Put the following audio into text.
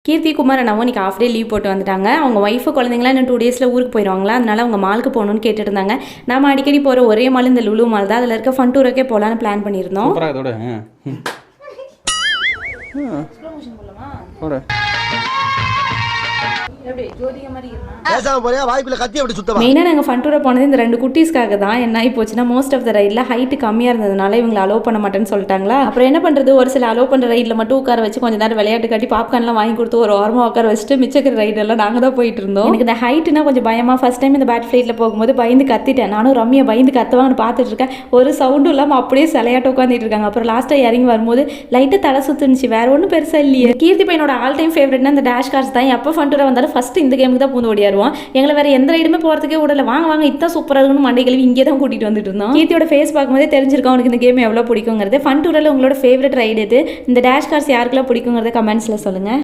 கீர்த்தி குமார் அண்ணாவும் இன்னைக்கு of day leave போட்டு வந்துட்டாங்க. அவங்க ஒய்ஃபு குழந்தைங்களாம் இன்னும் 2 டேஸில் ஊருக்கு போயிடுவாங்களா, அதனால அவங்க மாலுக்கு போகணும்னு கேட்டுட்டு இருந்தாங்க. நம்ம அடிக்கடி போகிற ஒரே மால் இந்த லுலு மால் தான். அதில் இருக்க ஃபன் டூருக்கே போகலான்னு பிளான் பண்ணியிருந்தோம். மெயினாக நாங்கள் ஃபன் டூரை போனது இந்த 2 குட்டீஸ்க்காக தான். என்ன ஆகி போச்சுன்னா, மோஸ்ட் ஆஃப் த ரைடில் ஹைட்டு கம்மியாக இருந்ததுனால இவங்களை அலோவ் பண்ண மாட்டேன்னு சொல்லிட்டாங்களா. அப்புறம் என்ன பண்ணுறது, ஒரு சில அலோவ் பண்ணுற ரைடில் மட்டும் உட்கார வச்சு கொஞ்சம் நேரம் விளையாட்டு காட்டி பாப்கார்ன்லாம் வாங்கி கொடுத்து ஒரு ஓரமாக உட்கார வச்சுட்டு மிச்சக்கிற ரைடெல்லாம் நாங்கள் தான் போயிட்டு இருந்தோம். எனக்கு இந்த ஹைட்டுனா கொஞ்சம் பயமாக, ஃபஸ்ட் டைம் இந்த பேட் ஃப்ளைட்டில் போகும்போது பயந்து கத்திட்டேன். நானும் ரம்யா பயந்து கத்துவான்னு பார்த்துட்டு இருக்கேன். ஒரு சவுண்டும் இல்லாமல் அப்படியே சிலையாட்ட உட்காந்துட்டு இருக்காங்க. அப்புறம் லாஸ்ட்டாக இறங்கி வரும்போது லைட்டாக தலை சுற்றுச்சு, வேற ஒன்றும் பெருசாக இல்லையே. கீர்த்தி பையனோட ஆல் டைம் ஃபேவரட்னா இந்த டேஷ் கார்ஸ் தான். எப்போ ஃபன் டூரை வந்தாலும் ஃபஸ்ட்டு இந்த கேமுக்கு தான் பூந்து ஓடியாருவோம். எங்களை வேற எந்த ரைடுமே போகிறதுக்கே விடல. வாங்க இதான் சூப்பராக இருக்குன்னு மண்டை கழுவி இங்கே தான் கூட்டிகிட்டு வந்துட்டு இருந்தோம். கீர்த்தியோட ஃபேஸ் பார்க்கும்போதே தெரிஞ்சிருக்கோம் அவனுக்கு இந்த கேம் எவ்வளோ பிடிக்குங்கிறது. ஃபன் டூரில் உங்களோட ஃபேவரட் ரைடு எது, இந்த டேஷ் கார்ஸ் யாருக்கெல்லாம் பிடிக்குங்கிறத கமெண்ட்ஸில் சொல்லுங்கள்.